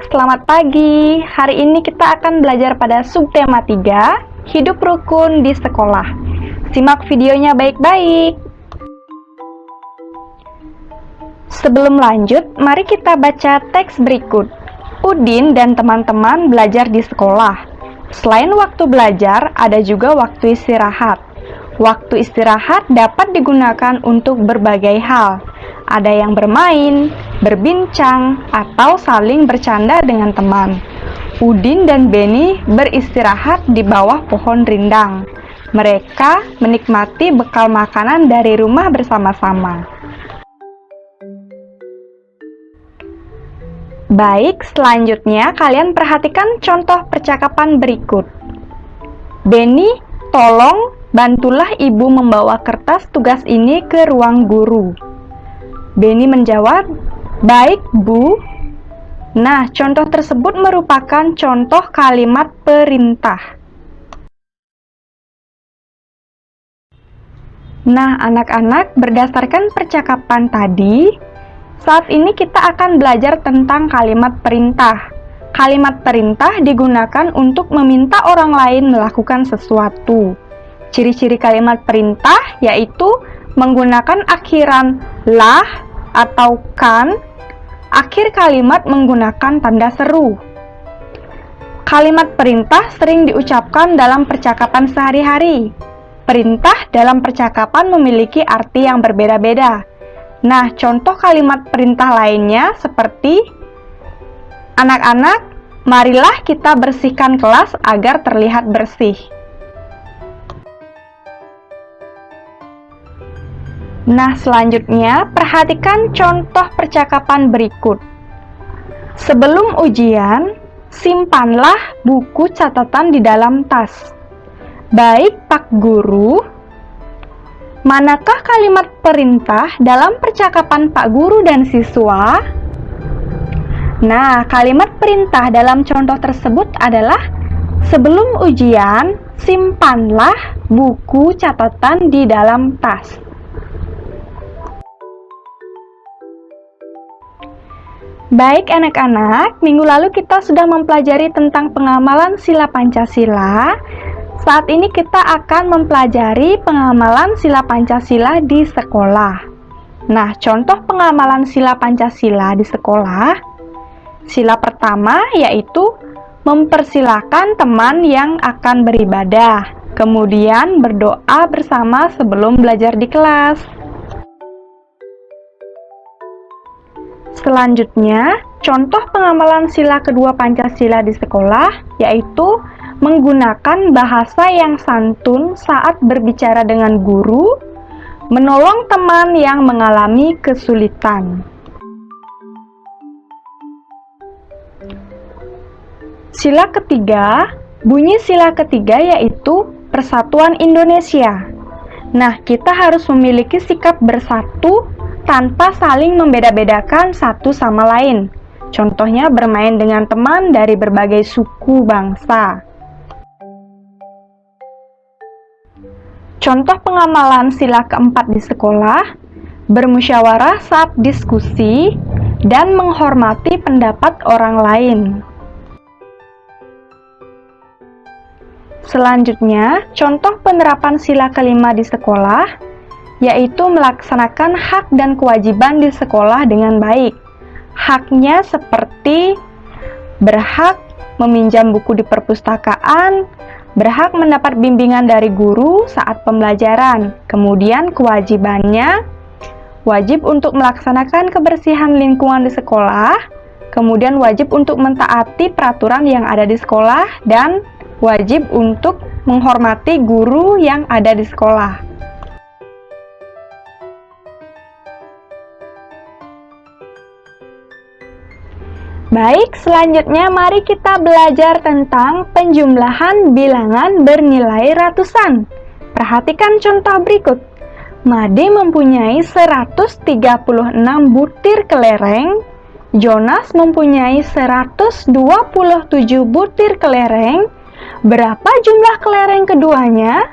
selamat pagi. Hari ini kita akan belajar pada subtema 3, hidup rukun di sekolah. Simak videonya baik-baik. Sebelum lanjut, mari kita baca teks berikut. Udin dan teman-teman belajar di sekolah. Selain waktu belajar, ada juga waktu istirahat. Waktu istirahat dapat digunakan untuk berbagai hal. Ada yang bermain, berbincang, atau saling bercanda dengan teman. Udin dan Beni beristirahat di bawah pohon rindang. Mereka menikmati bekal makanan dari rumah bersama-sama. Baik, selanjutnya kalian perhatikan contoh percakapan berikut. Beni, tolong bantulah ibu membawa kertas tugas ini ke ruang guru. Beni menjawab, baik bu. Nah, contoh tersebut merupakan contoh kalimat perintah. Nah, anak-anak, berdasarkan percakapan tadi, saat ini kita akan belajar tentang kalimat perintah. Kalimat perintah digunakan untuk meminta orang lain melakukan sesuatu. Ciri-ciri kalimat perintah yaitu menggunakan akhiran lah atau kan, akhir kalimat menggunakan tanda seru. Kalimat perintah sering diucapkan dalam percakapan sehari-hari. Perintah dalam percakapan memiliki arti yang berbeda-beda. Nah, contoh kalimat perintah lainnya seperti anak-anak, marilah kita bersihkan kelas agar terlihat bersih. Nah, selanjutnya perhatikan contoh percakapan berikut. Sebelum ujian, simpanlah buku catatan di dalam tas. Baik, Pak Guru. Manakah kalimat perintah dalam percakapan Pak Guru dan siswa? Nah, kalimat perintah dalam contoh tersebut adalah sebelum ujian, simpanlah buku catatan di dalam tas. Baik anak-anak, minggu lalu kita sudah mempelajari tentang pengamalan sila Pancasila. Saat ini kita akan mempelajari pengamalan sila Pancasila di sekolah. Nah, contoh pengamalan sila Pancasila di sekolah. Sila pertama yaitu mempersilahkan teman yang akan beribadah, kemudian berdoa bersama sebelum belajar di kelas. Selanjutnya, contoh pengamalan sila kedua Pancasila di sekolah yaitu menggunakan bahasa yang santun saat berbicara dengan guru, menolong teman yang mengalami kesulitan. Sila ketiga, bunyi sila ketiga yaitu Persatuan Indonesia. Nah, kita harus memiliki sikap bersatu tanpa saling membeda-bedakan satu sama lain. Contohnya bermain dengan teman dari berbagai suku bangsa. Contoh pengamalan sila keempat di sekolah, bermusyawarah saat diskusi dan menghormati pendapat orang lain. Selanjutnya, contoh penerapan sila kelima di sekolah yaitu melaksanakan hak dan kewajiban di sekolah dengan baik. Haknya seperti berhak meminjam buku di perpustakaan, berhak mendapat bimbingan dari guru saat pembelajaran. Kemudian kewajibannya wajib untuk melaksanakan kebersihan lingkungan di sekolah, kemudian wajib untuk mentaati peraturan yang ada di sekolah, dan wajib untuk menghormati guru yang ada di sekolah. Baik, selanjutnya mari kita belajar tentang penjumlahan bilangan bernilai ratusan. Perhatikan contoh berikut. Made mempunyai 136 butir kelereng, Jonas mempunyai 127 butir kelereng. Berapa jumlah kelereng keduanya?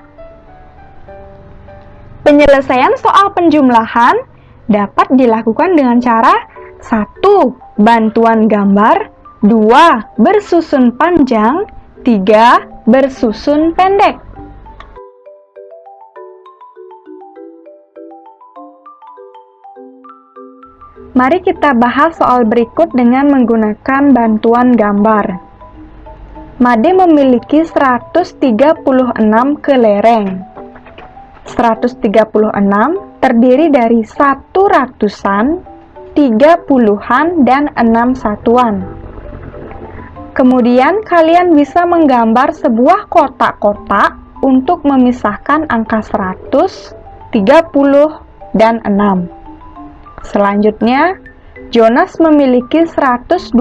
Penyelesaian soal penjumlahan dapat dilakukan dengan cara 1. Bantuan gambar 2 bersusun panjang, 3 bersusun pendek. Mari kita bahas soal berikut dengan menggunakan bantuan gambar. Made memiliki 136 kelereng. 136 terdiri dari 100-an, 30-an, dan 6 satuan. Kemudian kalian bisa menggambar sebuah kotak-kotak untuk memisahkan angka 100, 30, dan 6. Selanjutnya, Jonas memiliki 127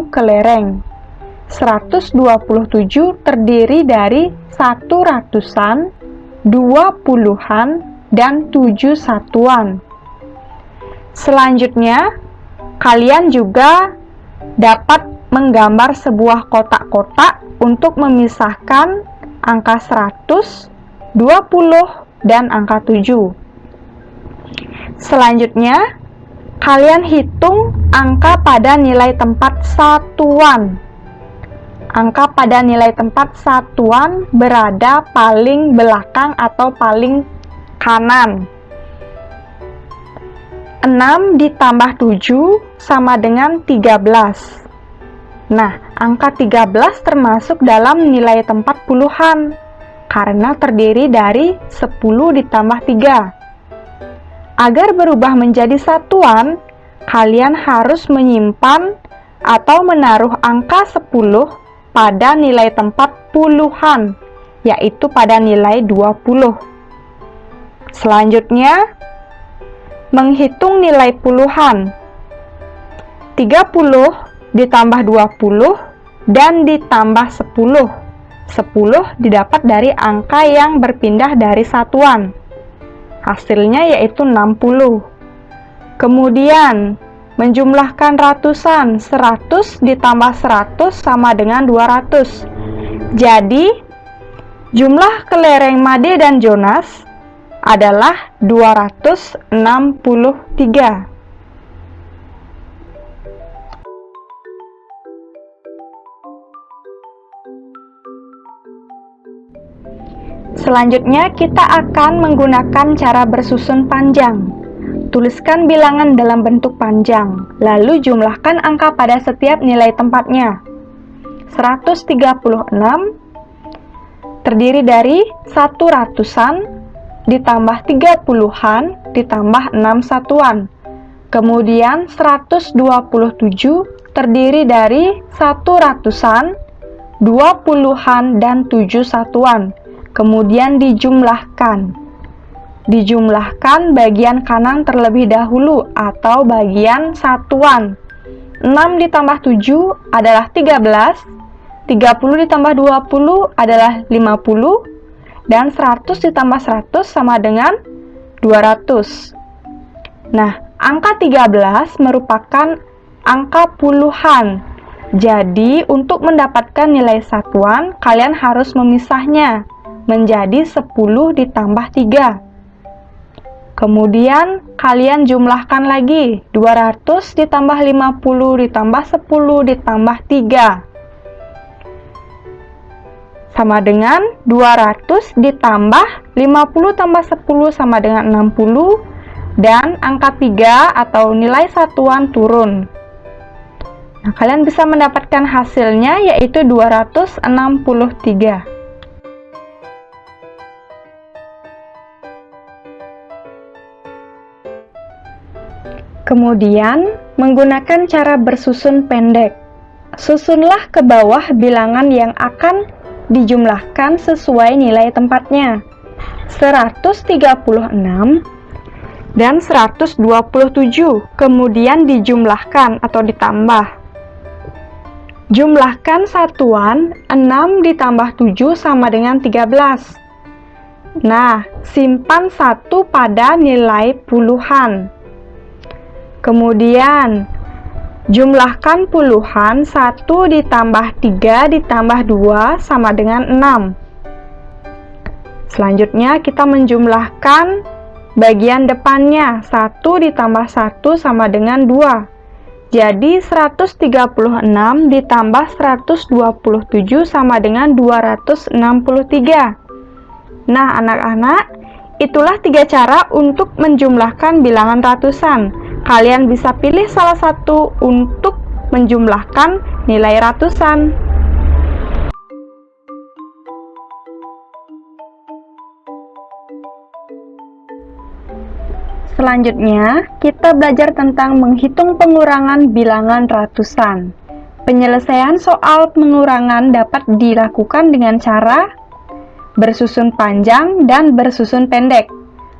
kelereng. 127 terdiri dari 100-an, 20-an, dan 7 satuan. Selanjutnya, kalian juga dapat menggambar sebuah kotak-kotak untuk memisahkan angka 100, 20, dan angka 7. Selanjutnya, kalian hitung angka pada nilai tempat satuan. Angka pada nilai tempat satuan berada paling belakang atau paling kanan. 6 ditambah 7 sama dengan 13. Nah, angka 13 termasuk dalam nilai tempat puluhan, karena terdiri dari 10 ditambah 3. Agar berubah menjadi satuan, kalian harus menyimpan atau menaruh angka 10 pada nilai tempat puluhan, yaitu pada nilai 20. Selanjutnya, menghitung nilai puluhan. 30 ditambah 20 dan ditambah 10. 10 didapat dari angka yang berpindah dari satuan. Hasilnya yaitu 60. Kemudian, menjumlahkan ratusan. 100 ditambah 100 sama dengan 200. Jadi, jumlah kelereng Made dan Jonas adalah 263. Selanjutnya, kita akan menggunakan cara bersusun panjang. Tuliskan bilangan dalam bentuk panjang, lalu jumlahkan angka pada setiap nilai tempatnya. 136 terdiri dari 100-an, ditambah 30-an, ditambah 6 satuan. Kemudian 127 terdiri dari 100-an, 20-an, dan 7 satuan. Kemudian dijumlahkan. Dijumlahkan bagian kanan terlebih dahulu atau bagian satuan. 6 ditambah 7 adalah 13, 30 ditambah 20 adalah 50, dan 100 ditambah 100 sama dengan 200. Nah, angka 13 merupakan angka puluhan. Jadi, untuk mendapatkan nilai satuan, kalian harus memisahnya menjadi 10 ditambah 3. Kemudian, kalian jumlahkan lagi. 200 ditambah 50 ditambah 10 ditambah 3. Sama dengan 200 ditambah 50 tambah 10 sama dengan 60. Dan angka 3 atau nilai satuan turun. Nah, kalian bisa mendapatkan hasilnya yaitu 263. Kemudian, menggunakan cara bersusun pendek. Susunlah ke bawah bilangan yang akan dijumlahkan sesuai nilai tempatnya. 136 dan 127, kemudian dijumlahkan atau ditambah. Jumlahkan satuan, 6 ditambah 7 sama dengan 13. Nah, simpan 1 pada nilai puluhan. Kemudian, jumlahkan puluhan. 1 ditambah 3 ditambah 2 sama dengan 6. Selanjutnya, kita menjumlahkan bagian depannya. 1 ditambah 1 sama dengan 2. Jadi 136 ditambah 127 sama dengan 263. Nah, anak-anak, itulah 3 cara untuk menjumlahkan bilangan ratusan. Kalian bisa pilih salah satu untuk menjumlahkan nilai ratusan. Selanjutnya, kita belajar tentang menghitung pengurangan bilangan ratusan. Penyelesaian soal pengurangan dapat dilakukan dengan cara bersusun panjang dan bersusun pendek.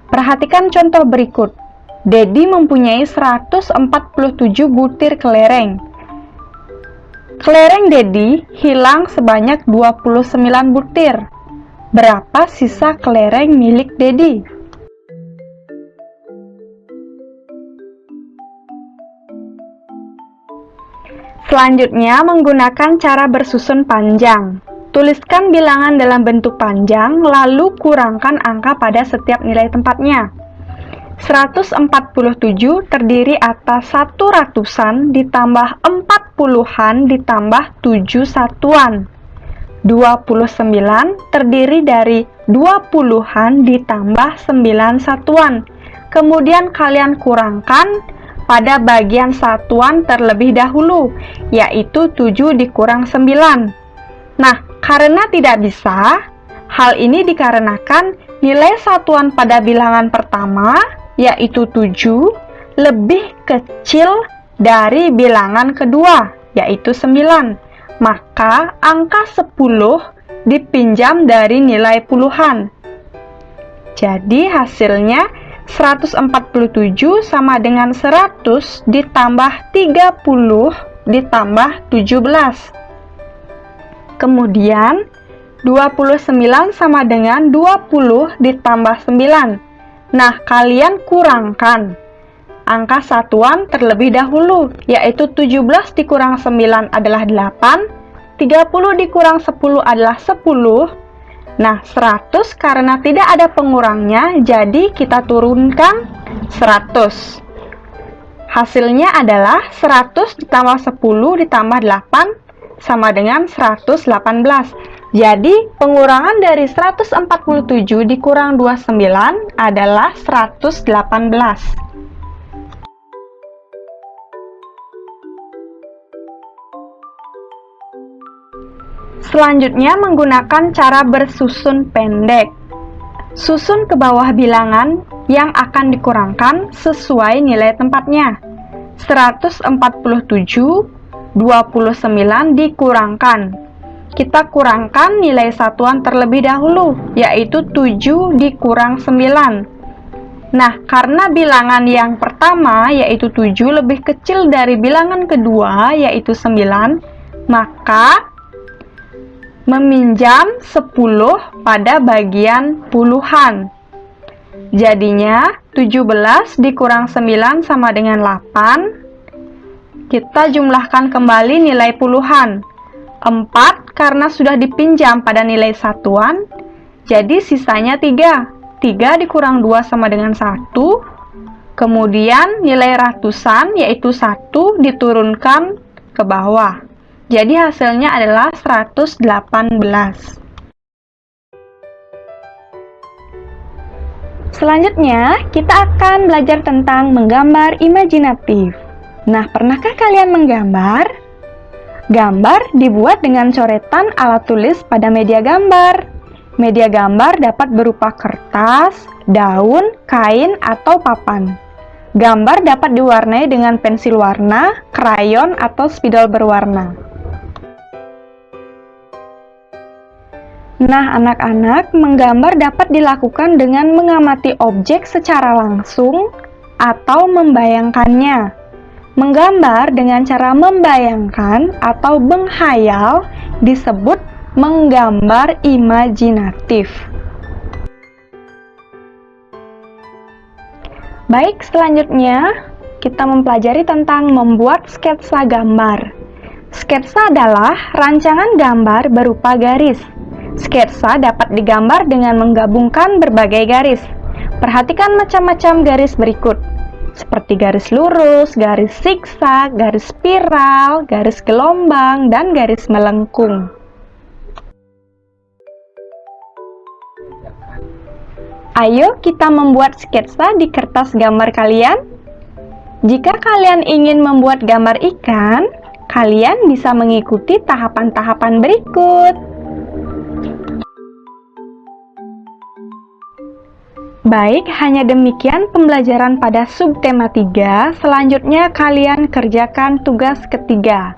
Perhatikan contoh berikut. Dedi mempunyai 147 butir kelereng. Kelereng Dedi hilang sebanyak 29 butir. Berapa sisa kelereng milik Dedi? Selanjutnya, menggunakan cara bersusun panjang. Tuliskan bilangan dalam bentuk panjang, lalu kurangkan angka pada setiap nilai tempatnya. 147 terdiri atas 1 ratusan ditambah 4 puluhan ditambah 7 satuan. 29 terdiri dari 2 puluhan ditambah 9 satuan. Kemudian kalian kurangkan pada bagian satuan terlebih dahulu, yaitu 7 dikurang 9. Nah, karena tidak bisa, hal ini dikarenakan nilai satuan pada bilangan pertama, yaitu 7, lebih kecil dari bilangan kedua, yaitu 9. Maka angka 10 dipinjam dari nilai puluhan. Jadi hasilnya 147 sama dengan 100 ditambah 30 ditambah 17. Kemudian 29 sama dengan 20 ditambah 9. Nah, kalian kurangkan angka satuan terlebih dahulu, yaitu 17 dikurang 9 adalah 8, 30 dikurang 10 adalah 10. Nah, 100 karena tidak ada pengurangnya, jadi kita turunkan 100. Hasilnya adalah 100 ditambah 10 ditambah 8 sama dengan 118. Jadi, pengurangan dari 147 dikurang 29 adalah 118. Selanjutnya, menggunakan cara bersusun pendek. Susun ke bawah bilangan yang akan dikurangkan sesuai nilai tempatnya. 147, 29 dikurangkan. Kita kurangkan nilai satuan terlebih dahulu, yaitu 7 dikurang 9. Nah, karena bilangan yang pertama, yaitu 7, lebih kecil dari bilangan kedua, yaitu 9, maka meminjam 10 pada bagian puluhan. Jadinya 17 dikurang 9 sama dengan 8. Kita jumlahkan kembali nilai puluhan. 4 karena sudah dipinjam pada nilai satuan, jadi sisanya 3. 3 dikurang 2 sama dengan 1. Kemudian nilai ratusan yaitu 1 diturunkan ke bawah. Jadi hasilnya adalah 118. Selanjutnya, kita akan belajar tentang menggambar imajinatif. Nah, pernahkah kalian menggambar? Gambar dibuat dengan coretan alat tulis pada media gambar. Media gambar dapat berupa kertas, daun, kain, atau papan. Gambar dapat diwarnai dengan pensil warna, krayon, atau spidol berwarna. Nah, anak-anak, menggambar dapat dilakukan dengan mengamati objek secara langsung atau membayangkannya. Menggambar dengan cara membayangkan atau menghayal disebut menggambar imajinatif. Baik, selanjutnya kita mempelajari tentang membuat sketsa gambar. Sketsa adalah rancangan gambar berupa garis. Sketsa dapat digambar dengan menggabungkan berbagai garis. Perhatikan macam-macam garis berikut. seperti garis lurus, garis zigzag, garis spiral, garis gelombang, dan garis melengkung. Ayo kita membuat sketsa di kertas gambar kalian. Jika kalian ingin membuat gambar ikan, kalian bisa mengikuti tahapan-tahapan berikut. Baik, hanya demikian pembelajaran pada subtema 3. Selanjutnya kalian kerjakan tugas ketiga.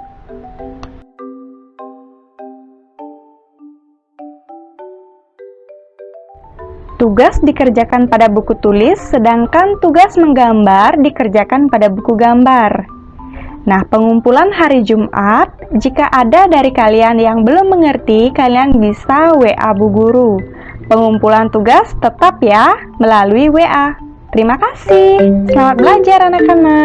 Tugas dikerjakan pada buku tulis, sedangkan tugas menggambar dikerjakan pada buku gambar. Nah, pengumpulan hari Jumat, jika ada dari kalian yang belum mengerti, kalian bisa WA Bu Guru. Pengumpulan tugas tetap ya, melalui WA. Terima kasih. Selamat belajar anak-anak.